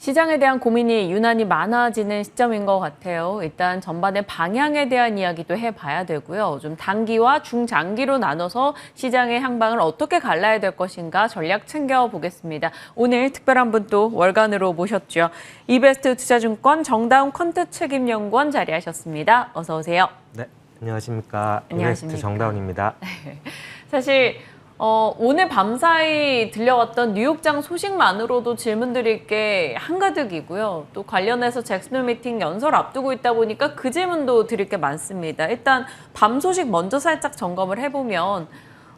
시장에 대한 고민이 유난히 많아지는 시점인 것 같아요. 일단 전반의 방향에 대한 이야기도 해봐야 되고요. 좀 단기와 중장기로 나눠서 시장의 향방을 어떻게 갈라야 될 것인가 전략 챙겨보겠습니다. 오늘 특별한 분 또 월간으로 모셨죠. 이베스트 투자증권 정다운 콘텐츠 책임연구원 자리하셨습니다. 어서 오세요. 네, 안녕하십니까. 안녕하십니까. 이베스트 정다운입니다. 사실 오늘 밤사이 들려왔던 뉴욕장 소식만으로도 질문드릴 게 한가득이고요. 또 관련해서 잭슨홀 미팅 연설 앞두고 있다 보니까 그 질문도 드릴 게 많습니다. 일단 밤 소식 먼저 살짝 점검을 해보면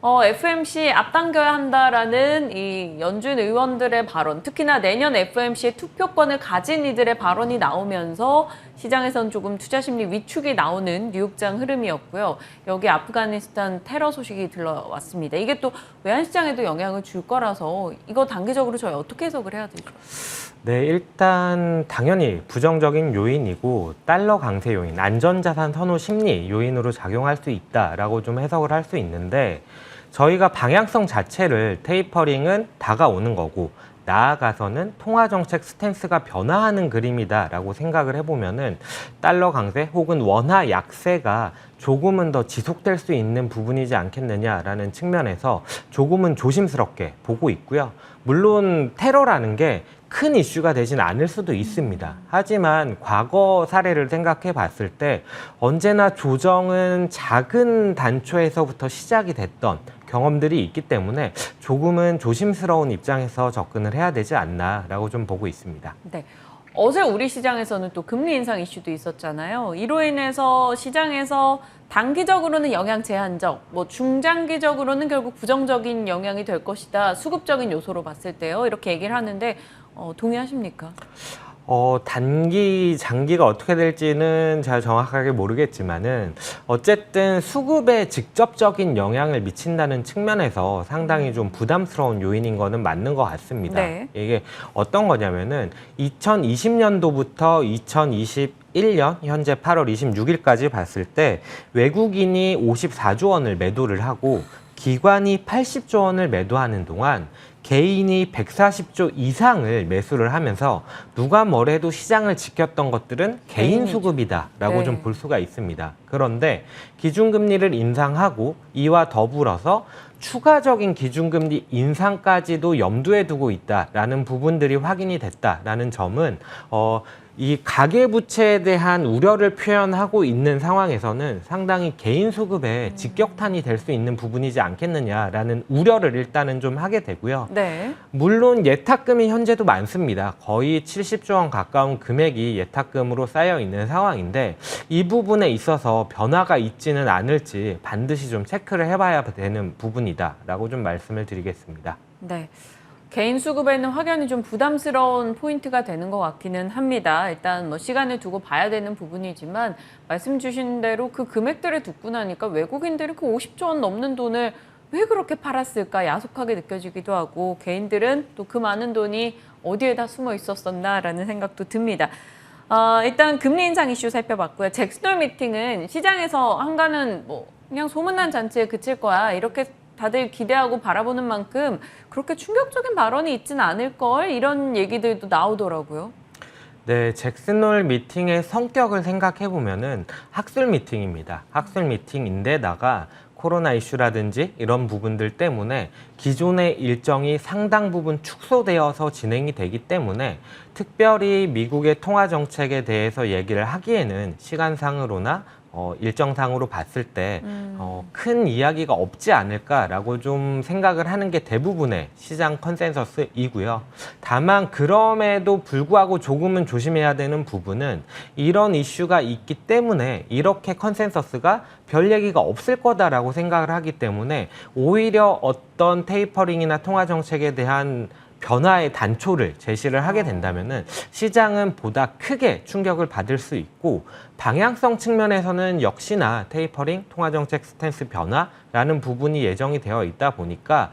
FOMC 앞당겨야 한다라는 이 연준 의원들의 발언, 특히나 내년 FOMC의 투표권을 가진 이들의 발언이 나오면서 시장에선 조금 투자 심리 위축이 나오는 뉴욕장 흐름이었고요. 여기 아프가니스탄 테러 소식이 들러왔습니다. 이게 또 외환시장에도 영향을 줄 거라서 이거 단기적으로 저희 어떻게 해석을 해야 되죠? 네, 일단 당연히 부정적인 요인이고 달러 강세 요인, 안전자산 선호 심리 요인으로 작용할 수 있다라고 좀 해석을 할 수 있는데 저희가 방향성 자체를 테이퍼링은 다가오는 거고 나아가서는 통화정책 스탠스가 변화하는 그림이다라고 생각을 해보면은 달러 강세 혹은 원화 약세가 조금은 더 지속될 수 있는 부분이지 않겠느냐라는 측면에서 조금은 조심스럽게 보고 있고요. 물론 테러라는 게 큰 이슈가 되진 않을 수도 있습니다. 하지만 과거 사례를 생각해 봤을 때 언제나 조정은 작은 단초에서부터 시작이 됐던 경험들이 있기 때문에 조금은 조심스러운 입장에서 접근을 해야 되지 않나라고 좀 보고 있습니다. 네. 어제 우리 시장에서는 또 금리 인상 이슈도 있었잖아요. 이로 인해서 시장에서 단기적으로는 영향 제한적, 중장기적으로는 결국 부정적인 영향이 될 것이다. 수급적인 요소로 봤을 때요. 이렇게 얘기를 하는데 동의하십니까? 단기, 장기가 어떻게 될지는 잘 정확하게 모르겠지만은 어쨌든 수급에 직접적인 영향을 미친다는 측면에서 상당히 좀 부담스러운 요인인 거는 맞는 것 같습니다. 네. 이게 어떤 거냐면은 2020년도부터 2021년 현재 8월 26일까지 봤을 때 외국인이 54조 원을 매도를 하고 기관이 80조 원을 매도하는 동안 개인이 140조 이상을 매수를 하면서 누가 뭐래도 시장을 지켰던 것들은 개인 수급이다라고 네. 좀 볼 수가 있습니다. 그런데 기준금리를 인상하고 이와 더불어서 추가적인 기준금리 인상까지도 염두에 두고 있다라는 부분들이 확인이 됐다라는 점은 이 가계부채에 대한 우려를 표현하고 있는 상황에서는 상당히 개인 수급에 직격탄이 될 수 있는 부분이지 않겠느냐라는 우려를 일단은 좀 하게 되고요. 네. 물론 예탁금이 현재도 많습니다. 거의 70조 원 가까운 금액이 예탁금으로 쌓여 있는 상황인데 이 부분에 있어서 변화가 있지는 않을지 반드시 좀 체크를 해봐야 되는 부분이다라고 좀 말씀을 드리겠습니다. 네. 개인 수급에는 확연히 좀 부담스러운 포인트가 되는 것 같기는 합니다. 일단 시간을 두고 봐야 되는 부분이지만 말씀 주신 대로 그 금액들을 듣고 나니까 외국인들이 그 50조 원 넘는 돈을 왜 그렇게 팔았을까 야속하게 느껴지기도 하고 개인들은 또 그 많은 돈이 어디에다 숨어 있었었나라는 생각도 듭니다. 일단 금리 인상 이슈 살펴봤고요. 잭슨홀 미팅은 시장에서 한가는 그냥 소문난 잔치에 그칠 거야 이렇게 다들 기대하고 바라보는 만큼 그렇게 충격적인 발언이 있지는 않을 걸 이런 얘기들도 나오더라고요. 네, 잭슨홀 미팅의 성격을 생각해 보면은 학술 미팅입니다. 학술 미팅인데다가 코로나 이슈라든지 이런 부분들 때문에 기존의 일정이 상당 부분 축소되어서 진행이 되기 때문에 특별히 미국의 통화 정책에 대해서 얘기를 하기에는 시간상으로나 일정상으로 봤을 때 큰 이야기가 없지 않을까라고 좀 생각을 하는 게 대부분의 시장 컨센서스이고요. 다만 그럼에도 불구하고 조금은 조심해야 되는 부분은 이런 이슈가 있기 때문에 이렇게 컨센서스가 별 얘기가 없을 거다라고 생각을 하기 때문에 오히려 어떤 테이퍼링이나 통화 정책에 대한 변화의 단초를 제시를 하게 된다면은 시장은 보다 크게 충격을 받을 수 있고 방향성 측면에서는 역시나 테이퍼링, 통화정책 스탠스 변화라는 부분이 예정이 되어 있다 보니까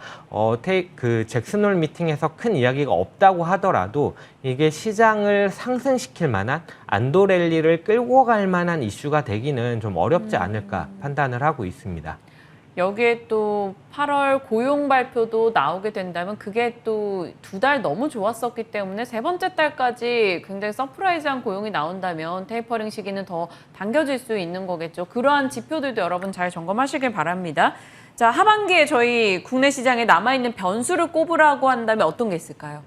그 잭슨홀 미팅에서 큰 이야기가 없다고 하더라도 이게 시장을 상승시킬 만한 안도 랠리를 끌고 갈 만한 이슈가 되기는 좀 어렵지 않을까 판단을 하고 있습니다. 여기에 또 8월 고용 발표도 나오게 된다면 그게 또 2달 너무 좋았었기 때문에 세 번째 달까지 굉장히 서프라이즈한 고용이 나온다면 테이퍼링 시기는 더 당겨질 수 있는 거겠죠. 그러한 지표들도 여러분 잘 점검하시길 바랍니다. 자, 하반기에 저희 국내 시장에 남아있는 변수를 꼽으라고 한다면 어떤 게 있을까요?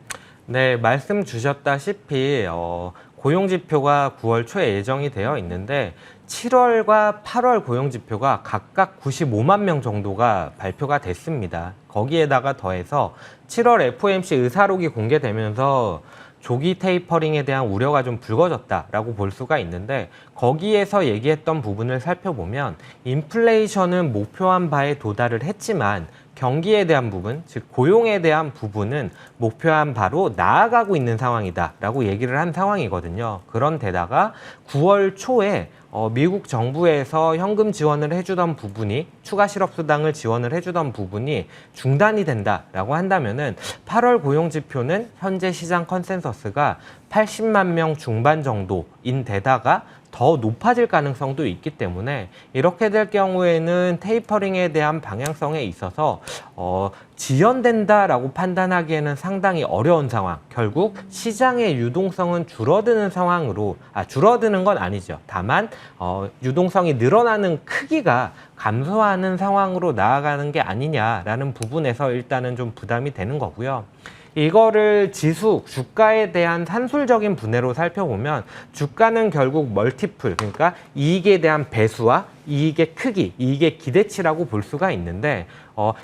네, 말씀 주셨다시피 고용 지표가 9월 초에 예정이 되어 있는데 7월과 8월 고용 지표가 각각 95만 명 정도가 발표가 됐습니다. 거기에다가 더해서 7월 FOMC 의사록이 공개되면서 조기 테이퍼링에 대한 우려가 좀 불거졌다라고 볼 수가 있는데 거기에서 얘기했던 부분을 살펴보면 인플레이션은 목표한 바에 도달을 했지만 경기에 대한 부분, 즉 고용에 대한 부분은 목표한 바로 나아가고 있는 상황이다라고 얘기를 한 상황이거든요. 그런데다가 9월 초에 미국 정부에서 현금 지원을 해주던 부분이 추가 실업수당을 지원을 해주던 부분이 중단이 된다라고 한다면은 8월 고용 지표는 현재 시장 컨센서스가 80만 명 중반 정도인 데다가 더 높아질 가능성도 있기 때문에 이렇게 될 경우에는 테이퍼링에 대한 방향성에 있어서 지연된다라고 판단하기에는 상당히 어려운 상황. 결국 시장의 유동성은 줄어드는 상황으로 줄어드는 건 아니죠. 다만 유동성이 늘어나는 크기가 감소하는 상황으로 나아가는 게 아니냐라는 부분에서 일단은 좀 부담이 되는 거고요. 이거를 지수, 주가에 대한 산술적인 분해로 살펴보면 주가는 결국 멀티플, 그러니까 이익에 대한 배수와 이익의 크기, 이익의 기대치라고 볼 수가 있는데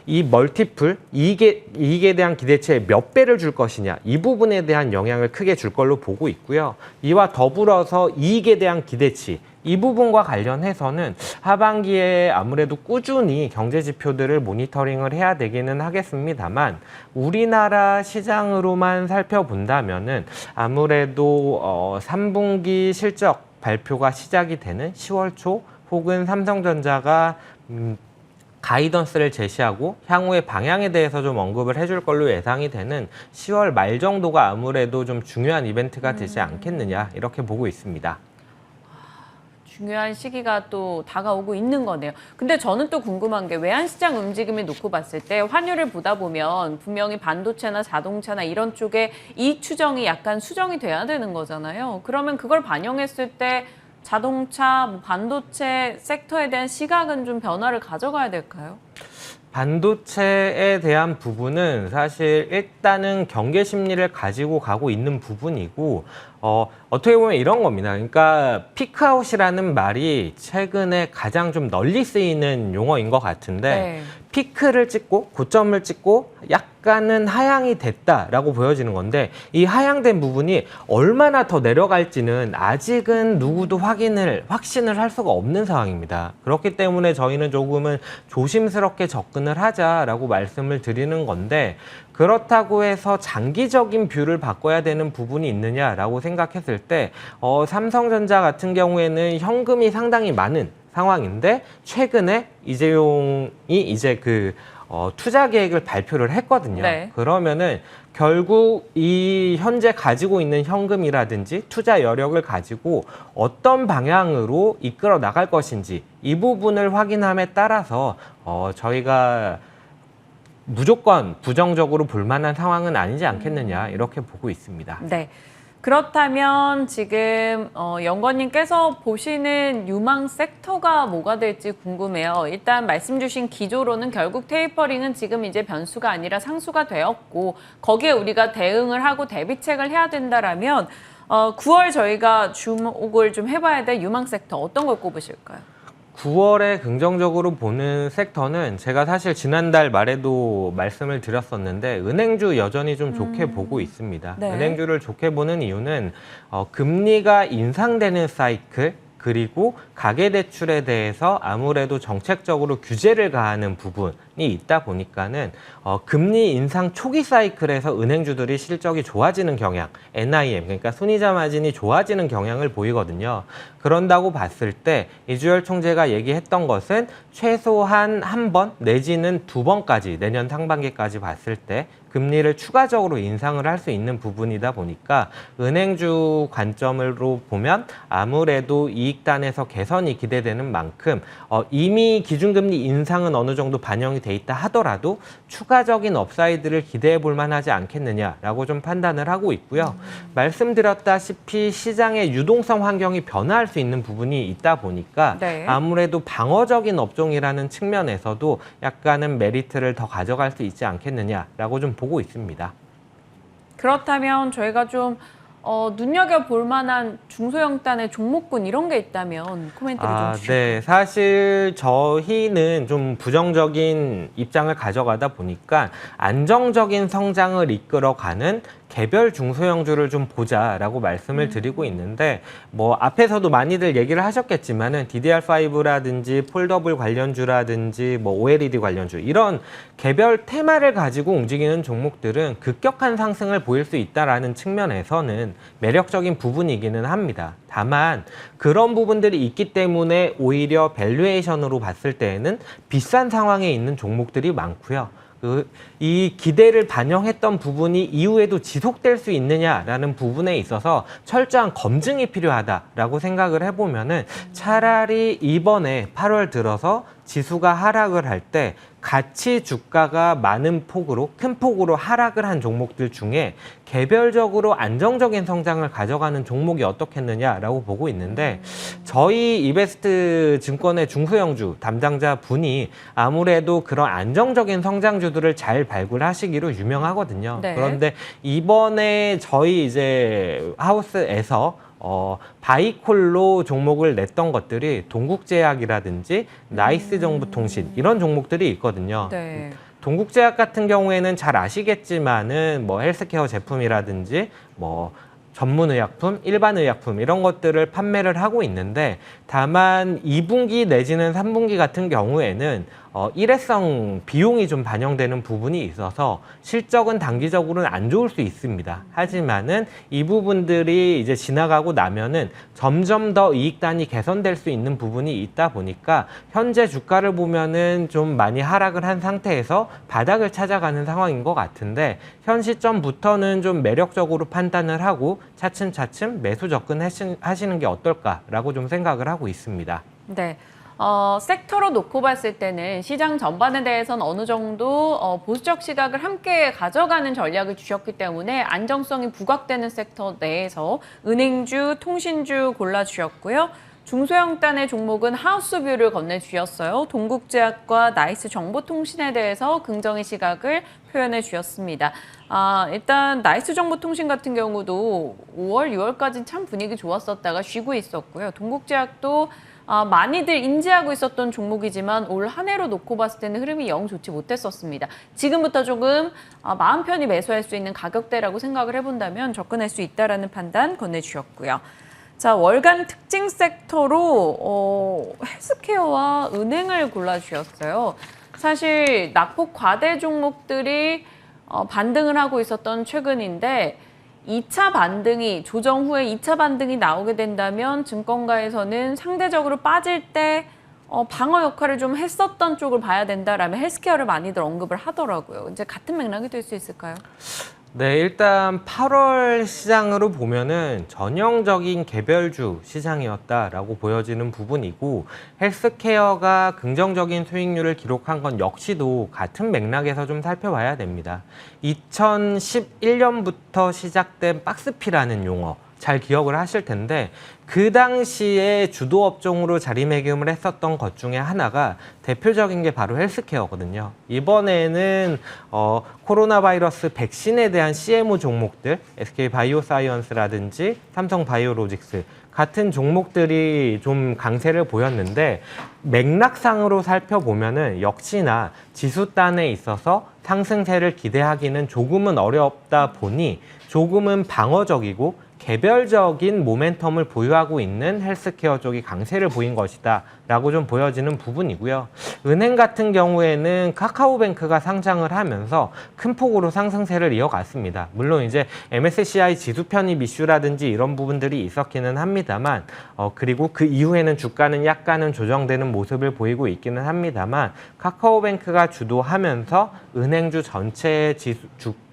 이 멀티플, 이익에 대한 기대치에 몇 배를 줄 것이냐, 이 부분에 대한 영향을 크게 줄 걸로 보고 있고요. 이와 더불어서 이익에 대한 기대치, 이 부분과 관련해서는 하반기에 아무래도 꾸준히 경제 지표들을 모니터링을 해야 되기는 하겠습니다만 우리나라 시장으로만 살펴본다면은 아무래도 3분기 실적 발표가 시작이 되는 10월 초 혹은 삼성전자가 가이던스를 제시하고 향후의 방향에 대해서 좀 언급을 해줄 걸로 예상이 되는 10월 말 정도가 아무래도 좀 중요한 이벤트가 되지 않겠느냐 이렇게 보고 있습니다. 중요한 시기가 또 다가오고 있는 거네요. 근데 저는 또 궁금한 게 외환시장 움직임을 놓고 봤을 때 환율을 보다 보면 분명히 반도체나 자동차나 이런 쪽에 이익 추정이 약간 수정이 돼야 되는 거잖아요. 그러면 그걸 반영했을 때 자동차, 반도체 섹터에 대한 시각은 좀 변화를 가져가야 될까요? 반도체에 대한 부분은 사실 일단은 경계 심리를 가지고 가고 있는 부분이고 어떻게 보면 이런 겁니다. 그러니까 피크아웃이라는 말이 최근에 가장 좀 널리 쓰이는 용어인 것 같은데 네. 피크를 찍고 고점을 찍고 약간은 하향이 됐다라고 보여지는 건데 이 하향된 부분이 얼마나 더 내려갈지는 아직은 누구도 확신을 할 수가 없는 상황입니다. 그렇기 때문에 저희는 조금은 조심스럽게 접근을 하자라고 말씀을 드리는 건데 그렇다고 해서 장기적인 뷰를 바꿔야 되는 부분이 있느냐라고 생각했을 때 삼성전자 같은 경우에는 현금이 상당히 많은 상황인데 최근에 이재용이 이제 투자 계획을 발표를 했거든요. 네. 그러면은 결국 이 현재 가지고 있는 현금이라든지 투자 여력을 가지고 어떤 방향으로 이끌어 나갈 것인지 이 부분을 확인함에 따라서 저희가 무조건 부정적으로 볼 만한 상황은 아니지 않겠느냐 이렇게 보고 있습니다. 네. 그렇다면 지금 연건님께서 보시는 유망 섹터가 뭐가 될지 궁금해요. 일단 말씀 주신 기조로는 결국 테이퍼링은 지금 이제 변수가 아니라 상수가 되었고 거기에 우리가 대응을 하고 대비책을 해야 된다라면 9월 저희가 주목을 좀 해봐야 될 유망 섹터 어떤 걸 꼽으실까요? 9월에 긍정적으로 보는 섹터는 제가 사실 지난달 말에도 말씀을 드렸었는데 은행주 여전히 좀 좋게 보고 있습니다. 네. 은행주를 좋게 보는 이유는 금리가 인상되는 사이클 그리고 가계대출에 대해서 아무래도 정책적으로 규제를 가하는 부분이 있다 보니까는 금리 인상 초기 사이클에서 은행주들이 실적이 좋아지는 경향, NIM, 그러니까 순이자 마진이 좋아지는 경향을 보이거든요. 그런다고 봤을 때 이주열 총재가 얘기했던 것은 최소한 한 번 내지는 두 번까지 내년 상반기까지 봤을 때 금리를 추가적으로 인상을 할 수 있는 부분이다 보니까 은행주 관점으로 보면 아무래도 이익단에서 개선이 기대되는 만큼 이미 기준금리 인상은 어느 정도 반영이 돼 있다 하더라도 추가적인 업사이드를 기대해 볼 만하지 않겠느냐라고 좀 판단을 하고 있고요. 말씀드렸다시피 시장의 유동성 환경이 변화할 수 있는 부분이 있다 보니까 네. 아무래도 방어적인 업종이라는 측면에서도 약간은 메리트를 더 가져갈 수 있지 않겠느냐라고 좀 보고 있습니다. 그렇다면 저희가 좀 눈여겨볼 만한 중소형단의 종목군 이런 게 있다면 코멘트를 좀 주시죠. 네. 사실 저희는 좀 부정적인 입장을 가져가다 보니까 안정적인 성장을 이끌어가는 개별 중소형주를 좀 보자라고 말씀을 드리고 있는데 뭐 앞에서도 많이들 얘기를 하셨겠지만은 DDR5라든지 폴더블 관련주라든지 뭐 OLED 관련주 이런 개별 테마를 가지고 움직이는 종목들은 급격한 상승을 보일 수 있다라는 측면에서는 매력적인 부분이기는 합니다. 다만 그런 부분들이 있기 때문에 오히려 밸류에이션으로 봤을 때에는 비싼 상황에 있는 종목들이 많고요. 이 기대를 반영했던 부분이 이후에도 지속될 수 있느냐라는 부분에 있어서 철저한 검증이 필요하다라고 생각을 해보면은 차라리 이번에 8월 들어서 지수가 하락을 할 때 같이 주가가 많은 폭으로 큰 폭으로 하락을 한 종목들 중에 개별적으로 안정적인 성장을 가져가는 종목이 어떻겠느냐라고 보고 있는데 저희 이베스트 증권의 중소형주 담당자 분이 아무래도 그런 안정적인 성장주들을 잘 발굴하시기로 유명하거든요. 네. 그런데 이번에 저희 이제 하우스에서 바이콜로 종목을 냈던 것들이 동국제약이라든지 나이스정보통신 이런 종목들이 있거든요. 네. 동국제약 같은 경우에는 잘 아시겠지만은 뭐 헬스케어 제품이라든지 뭐 전문의약품, 일반의약품 이런 것들을 판매를 하고 있는데 다만 2분기 내지는 3분기 같은 경우에는 일회성 비용이 좀 반영되는 부분이 있어서 실적은 단기적으로는 안 좋을 수 있습니다. 하지만은 이 부분들이 이제 지나가고 나면은 점점 더 이익단이 개선될 수 있는 부분이 있다 보니까 현재 주가를 보면은 좀 많이 하락을 한 상태에서 바닥을 찾아가는 상황인 것 같은데 현 시점부터는 좀 매력적으로 판단을 하고 차츰차츰 매수 접근하시는 게 어떨까라고 좀 생각을 하고 있습니다. 네. 섹터로 놓고 봤을 때는 시장 전반에 대해서는 어느 정도 보수적 시각을 함께 가져가는 전략을 주셨기 때문에 안정성이 부각되는 섹터 내에서 은행주, 통신주 골라주셨고요. 중소형단의 종목은 하우스뷰를 건네주셨어요. 동국제약과 나이스 정보통신에 대해서 긍정의 시각을 표현해 주셨습니다. 일단 나이스 정보통신 같은 경우도 5월, 6월까지 참 분위기 좋았었다가 쉬고 있었고요. 동국제약도 많이들 인지하고 있었던 종목이지만 올 한 해로 놓고 봤을 때는 흐름이 영 좋지 못했었습니다. 지금부터 조금 마음 편히 매수할 수 있는 가격대라고 생각을 해본다면 접근할 수 있다라는 판단 건네주셨고요. 자, 월간 특징 섹터로 헬스케어와 은행을 골라주셨어요. 사실 낙폭 과대 종목들이 반등을 하고 있었던 최근인데 2차 반등이 조정 후에 2차 반등이 나오게 된다면 증권가에서는 상대적으로 빠질 때 방어 역할을 좀 했었던 쪽을 봐야 된다라면 헬스케어를 많이들 언급을 하더라고요. 이제 같은 맥락이 될 수 있을까요? 네, 일단 8월 시장으로 보면은 전형적인 개별주 시장이었다라고 보여지는 부분이고 헬스케어가 긍정적인 수익률을 기록한 건 역시도 같은 맥락에서 좀 살펴봐야 됩니다. 2011년부터 시작된 박스피라는 용어 잘 기억을 하실 텐데 그 당시에 주도 업종으로 자리매김을 했었던 것 중에 하나가 대표적인 게 바로 헬스케어거든요. 이번에는 코로나 바이러스 백신에 대한 CMO 종목들, SK 바이오사이언스라든지 삼성 바이오로직스 같은 종목들이 좀 강세를 보였는데 맥락상으로 살펴보면은 역시나 지수단에 있어서 상승세를 기대하기는 조금은 어렵다 보니 조금은 방어적이고 개별적인 모멘텀을 보유하고 있는 헬스케어 쪽이 강세를 보인 것이다 라고 좀 보여지는 부분이고요. 은행 같은 경우에는 카카오뱅크가 상장을 하면서 큰 폭으로 상승세를 이어갔습니다. 물론 이제 MSCI 지수 편입 이슈라든지 이런 부분들이 있었기는 합니다만 그리고 그 이후에는 주가는 약간은 조정되는 모습을 보이고 있기는 합니다만 카카오뱅크가 주도하면서 은행주 전체의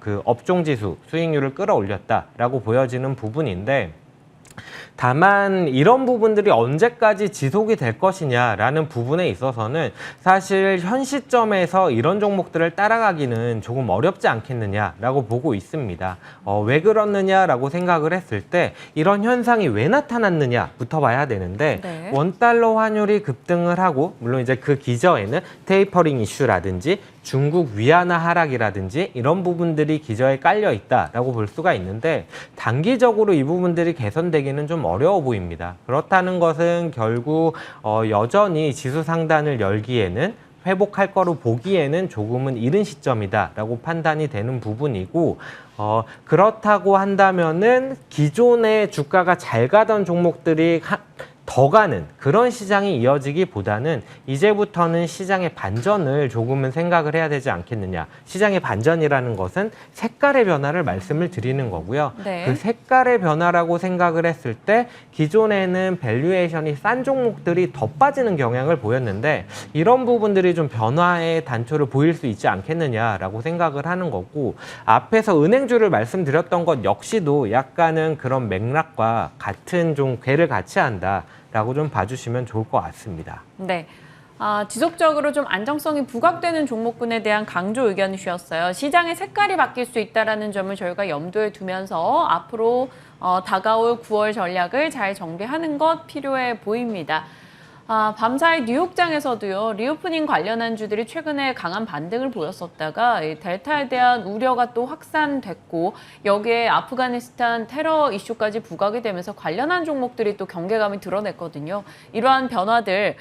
그 업종지수 수익률을 끌어올렸다라고 보여지는 부분인데, 다만 이런 부분들이 언제까지 지속이 될 것이냐라는 부분에 있어서는 사실 현 시점에서 이런 종목들을 따라가기는 조금 어렵지 않겠느냐라고 보고 있습니다. 왜 그렇느냐라고 생각을 했을 때 이런 현상이 왜 나타났느냐부터 봐야 되는데, 네. 원달러 환율이 급등을 하고, 물론 이제 그 기저에는 테이퍼링 이슈라든지 중국 위안화 하락이라든지 이런 부분들이 기저에 깔려 있다라고 볼 수가 있는데, 단기적으로 이 부분들이 개선되기는 좀 어려워 보입니다. 그렇다는 것은 결국 여전히 지수 상단을 열기에는, 회복할 거로 보기에는 조금은 이른 시점이다라고 판단이 되는 부분이고, 그렇다고 한다면은 기존의 주가가 잘 가던 종목들이 더 가는 그런 시장이 이어지기보다는 이제부터는 시장의 반전을 조금은 생각을 해야 되지 않겠느냐. 시장의 반전이라는 것은 색깔의 변화를 말씀을 드리는 거고요. 네. 그 색깔의 변화라고 생각을 했을 때 기존에는 밸류에이션이 싼 종목들이 더 빠지는 경향을 보였는데, 이런 부분들이 좀 변화의 단초를 보일 수 있지 않겠느냐라고 생각을 하는 거고, 앞에서 은행주를 말씀드렸던 것 역시도 약간은 그런 맥락과 같은 좀 궤를 같이 한다 라고 좀 봐주시면 좋을 것 같습니다. 네. 지속적으로 좀 안정성이 부각되는 종목군에 대한 강조 의견이 주셨어요. 시장의 색깔이 바뀔 수 있다는 점을 저희가 염두에 두면서 앞으로 다가올 9월 전략을 잘 정비하는 것 필요해 보입니다. 밤사이 뉴욕장에서도요, 리오프닝 관련한 주들이 최근에 강한 반등을 보였었다가 이 델타에 대한 우려가 또 확산됐고, 여기에 아프가니스탄 테러 이슈까지 부각이 되면서 관련한 종목들이 또 경계감이 드러냈거든요. 이러한 변화들,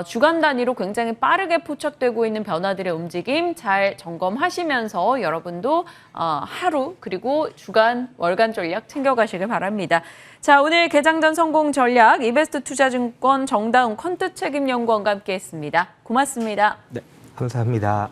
주간 단위로 굉장히 빠르게 포착되고 있는 변화들의 움직임 잘 점검하시면서 여러분도 하루 그리고 주간, 월간 전략 챙겨가시길 바랍니다. 자, 오늘 개장전 성공 전략 이베스트 투자증권 정다운 퀀트 책임연구원과 함께했습니다. 고맙습니다. 네, 감사합니다.